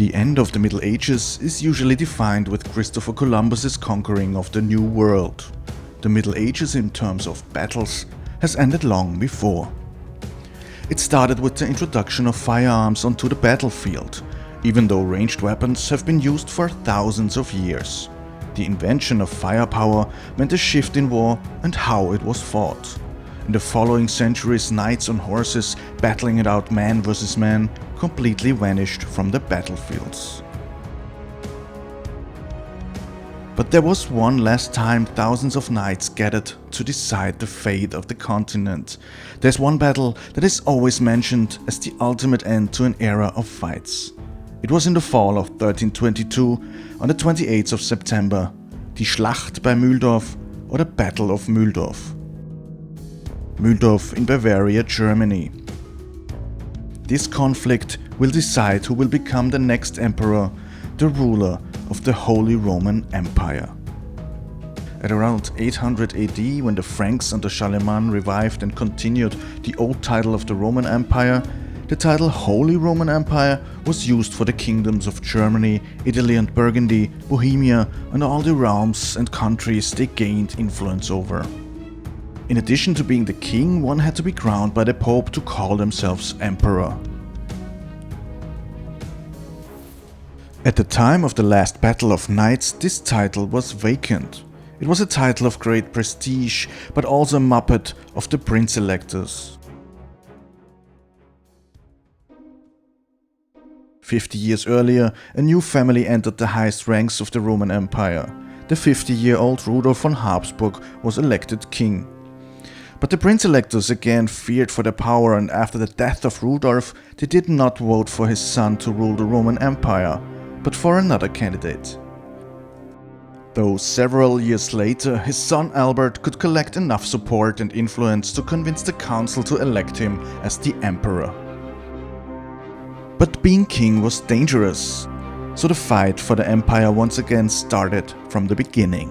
The end of the Middle Ages is usually defined with Christopher Columbus's conquering of the New World. The Middle Ages in terms of battles has ended long before. It started with the introduction of firearms onto the battlefield, even though ranged weapons have been used for thousands of years. The invention of firepower meant a shift in war and how it was fought. In the following centuries, knights on horses battling it out man versus man completely vanished from the battlefields. But there was one last time thousands of knights gathered to decide the fate of the continent. There's one battle that is always mentioned as the ultimate end to an era of fights. It was in the fall of 1322, on the 28th of September, die Schlacht bei Mühldorf, or the Battle of Mühldorf. Mühldorf in Bavaria, Germany. This conflict will decide who will become the next emperor, the ruler of the Holy Roman Empire. At around 800 AD, when the Franks under Charlemagne revived and continued the old title of the Roman Empire, the title Holy Roman Empire was used for the kingdoms of Germany, Italy and Burgundy, Bohemia, and all the realms and countries they gained influence over. In addition to being the king, one had to be crowned by the Pope to call themselves emperor. At the time of the last Battle of Knights, this title was vacant. It was a title of great prestige, but also a muppet of the prince electors. 50 years earlier, a new family entered the highest ranks of the Roman Empire. The 50-year-old Rudolf von Habsburg was elected king. But the prince electors again feared for their power, and after the death of Rudolf, they did not vote for his son to rule the Roman Empire, but for another candidate. Though several years later, his son Albert could collect enough support and influence to convince the council to elect him as the emperor. But being king was dangerous, so the fight for the empire once again started from the beginning.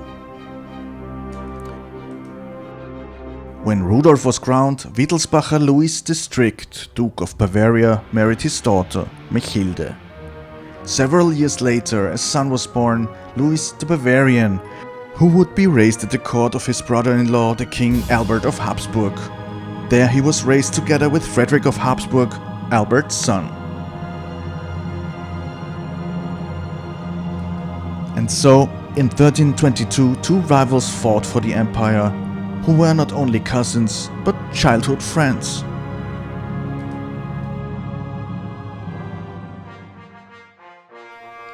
When Rudolf was crowned, Wittelsbacher Louis the Strict, Duke of Bavaria, married his daughter, Mechilde. Several years later, a son was born, Louis the Bavarian, who would be raised at the court of his brother-in-law, the King Albert of Habsburg. There he was raised together with Frederick of Habsburg, Albert's son. And so, in 1322, two rivals fought for the empire, who were not only cousins, but childhood friends.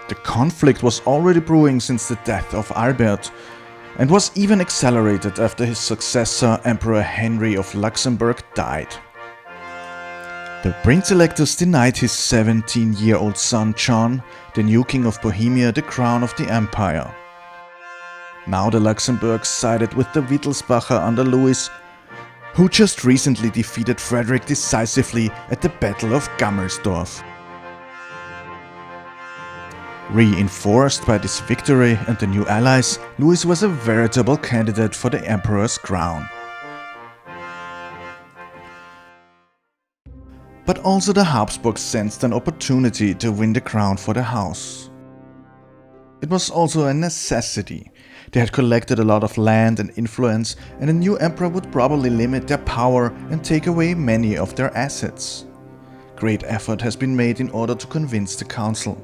The conflict was already brewing since the death of Albert, and was even accelerated after his successor, Emperor Henry of Luxembourg, died. The prince electors denied his 17-year-old son John, the new king of Bohemia, the crown of the empire. Now the Luxembourgs sided with the Wittelsbacher under Louis, who just recently defeated Frederick decisively at the Battle of Gammersdorf. Reinforced by this victory and the new allies, Louis was a veritable candidate for the emperor's crown. But also the Habsburgs sensed an opportunity to win the crown for the house. It was also a necessity. They had collected a lot of land and influence, and a new emperor would probably limit their power and take away many of their assets. Great effort has been made in order to convince the council.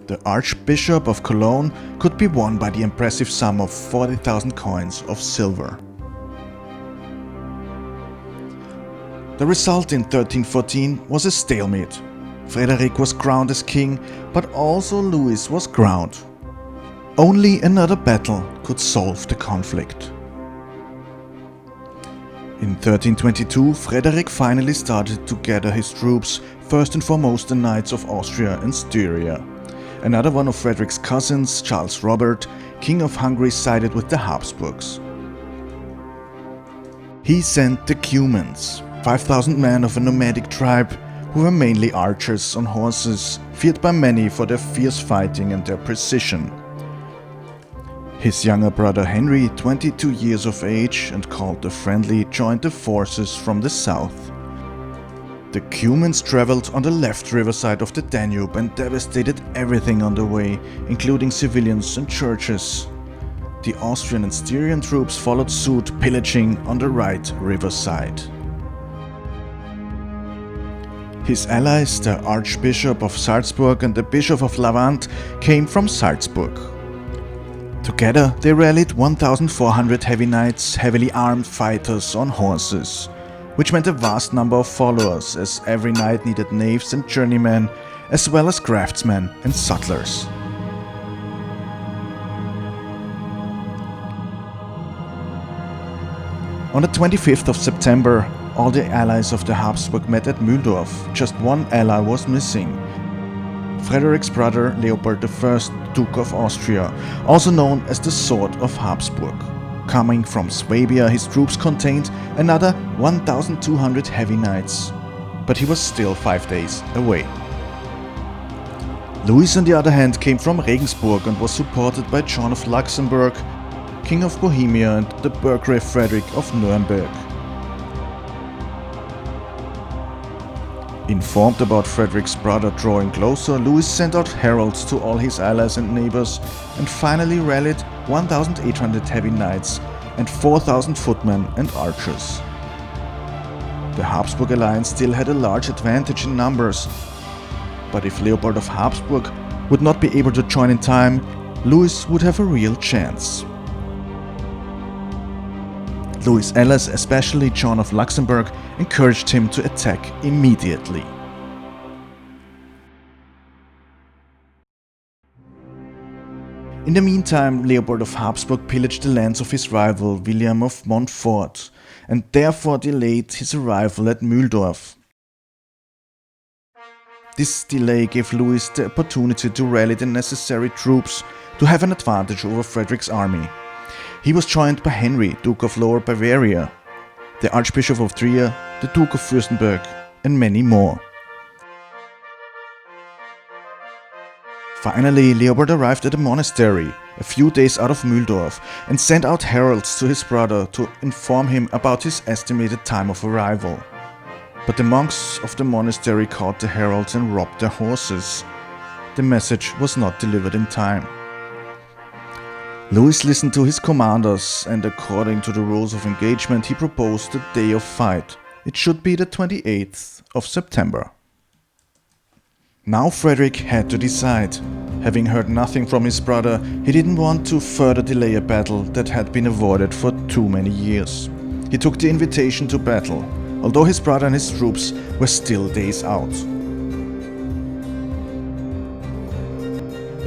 The Archbishop of Cologne could be won by the impressive sum of 40,000 coins of silver. The result in 1314 was a stalemate. Frederick was crowned as king, but also Louis was crowned. Only another battle could solve the conflict. In 1322, Frederick finally started to gather his troops, first and foremost the Knights of Austria and Styria. Another one of Frederick's cousins, Charles Robert, King of Hungary, sided with the Habsburgs. He sent the Cumans, 5,000 men of a nomadic tribe who were mainly archers on horses, feared by many for their fierce fighting and their precision. His younger brother Henry, 22 years of age and called the Friendly, joined the forces from the south. The Cumans traveled on the left riverside of the Danube and devastated everything on the way, including civilians and churches. The Austrian and Styrian troops followed suit, pillaging on the right riverside. His allies, the Archbishop of Salzburg and the Bishop of Lavant, came from Salzburg. Together, they rallied 1,400 heavy knights, heavily armed fighters on horses, which meant a vast number of followers, as every knight needed knaves and journeymen, as well as craftsmen and sutlers. On the 25th of September, all the allies of the Habsburg met at Mühldorf. Just one ally was missing: Frederick's brother Leopold I, Duke of Austria, also known as the Sword of Habsburg. Coming from Swabia, his troops contained another 1,200 heavy knights, but he was still 5 days away. Louis, on the other hand, came from Regensburg and was supported by John of Luxembourg, King of Bohemia, and the Burgrave Frederick of Nuremberg. Informed about Frederick's brother drawing closer, Louis sent out heralds to all his allies and neighbors and finally rallied 1,800 heavy knights and 4,000 footmen and archers. The Habsburg alliance still had a large advantage in numbers, but if Leopold of Habsburg would not be able to join in time, Louis would have a real chance. Louis' allies, especially John of Luxembourg, encouraged him to attack immediately. In the meantime, Leopold of Habsburg pillaged the lands of his rival William of Montfort, and therefore delayed his arrival at Mühldorf. This delay gave Louis the opportunity to rally the necessary troops to have an advantage over Frederick's army. He was joined by Henry, Duke of Lower Bavaria, the Archbishop of Trier, the Duke of Fürstenberg, and many more. Finally, Leopold arrived at a monastery a few days out of Mühldorf and sent out heralds to his brother to inform him about his estimated time of arrival. But the monks of the monastery caught the heralds and robbed their horses. The message was not delivered in time. Louis listened to his commanders, and according to the rules of engagement, he proposed a day of fight. It should be the 28th of September. Now Frederick had to decide. Having heard nothing from his brother, he didn't want to further delay a battle that had been avoided for too many years. He took the invitation to battle, although his brother and his troops were still days out.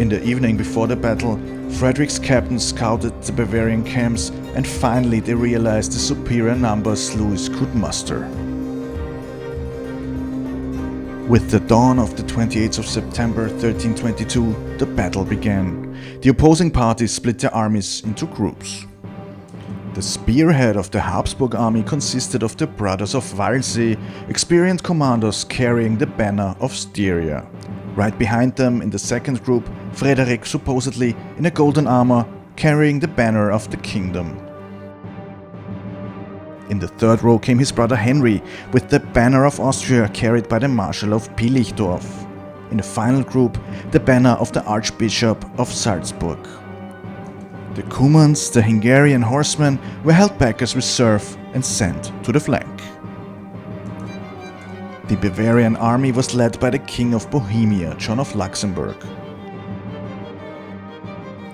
In the evening before the battle, Frederick's captains scouted the Bavarian camps, and finally they realized the superior numbers Louis could muster. With the dawn of the 28th of September 1322, the battle began. The opposing parties split their armies into groups. The spearhead of the Habsburg army consisted of the brothers of Walsee, experienced commanders carrying the banner of Styria. Right behind them, in the second group, Frederick, supposedly in a golden armor, carrying the banner of the kingdom. In the third row came his brother Henry, with the banner of Austria carried by the Marshal of Pilichdorf. In the final group, the banner of the Archbishop of Salzburg. The Cumans, the Hungarian horsemen, were held back as reserve and sent to the flank. The Bavarian army was led by the King of Bohemia, John of Luxembourg.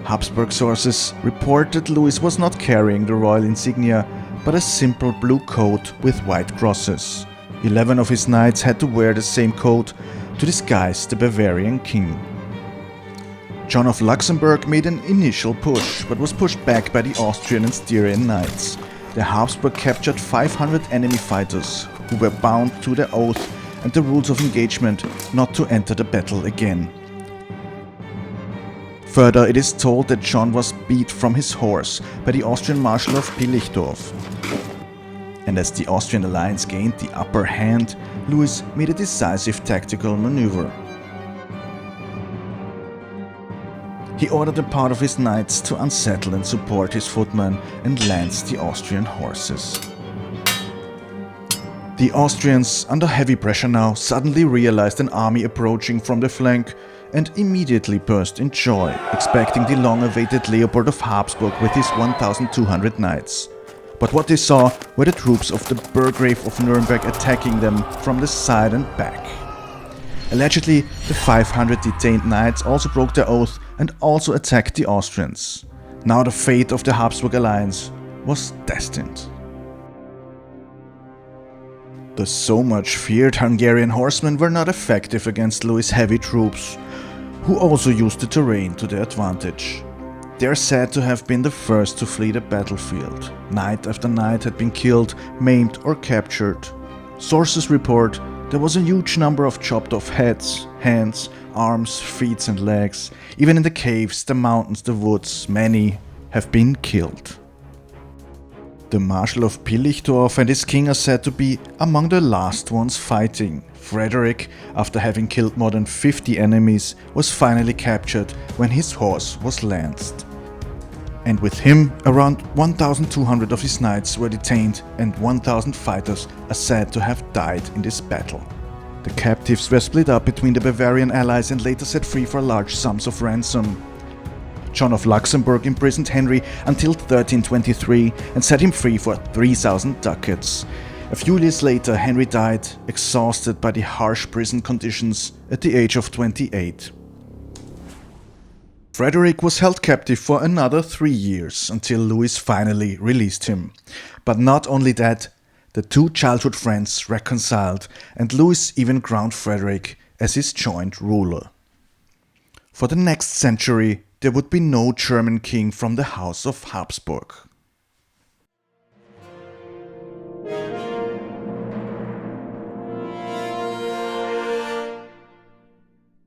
Habsburg sources report that Louis was not carrying the royal insignia, but a simple blue coat with white crosses. 11 of his knights had to wear the same coat to disguise the Bavarian king. John of Luxembourg made an initial push, but was pushed back by the Austrian and Styrian knights. The Habsburg captured 500 enemy fighters, who were bound to their oath and the rules of engagement not to enter the battle again. Further, it is told that John was beat from his horse by the Austrian Marshal of Pilichdorf. And as the Austrian alliance gained the upper hand, Louis made a decisive tactical maneuver. He ordered a part of his knights to unsettle and support his footmen and lance the Austrian horses. The Austrians, under heavy pressure now, suddenly realized an army approaching from the flank and immediately burst in joy, expecting the long-awaited Leopold of Habsburg with his 1,200 knights. But what they saw were the troops of the Burgrave of Nuremberg attacking them from the side and back. Allegedly, the 500 detained knights also broke their oath and also attacked the Austrians. Now the fate of the Habsburg alliance was destined. The so much feared Hungarian horsemen were not effective against Louis' heavy troops, who also used the terrain to their advantage. They are said to have been the first to flee the battlefield. Knight after knight had been killed, maimed or captured. Sources report there was a huge number of chopped off heads, hands, arms, feet and legs. Even in the caves, the mountains, the woods, many have been killed. The Marshal of Pilichdorf and his king are said to be among the last ones fighting. Frederick, after having killed more than 50 enemies, was finally captured when his horse was lanced. And with him, around 1,200 of his knights were detained and 1,000 fighters are said to have died in this battle. The captives were split up between the Bavarian allies and later set free for large sums of ransom. John of Luxembourg imprisoned Henry until 1323 and set him free for 3,000 ducats. A few years later, Henry died, exhausted by the harsh prison conditions at the age of 28. Frederick was held captive for another 3 years until Louis finally released him. But not only that, the two childhood friends reconciled and Louis even crowned Frederick as his joint ruler. For the next century, there would be no German king from the House of Habsburg.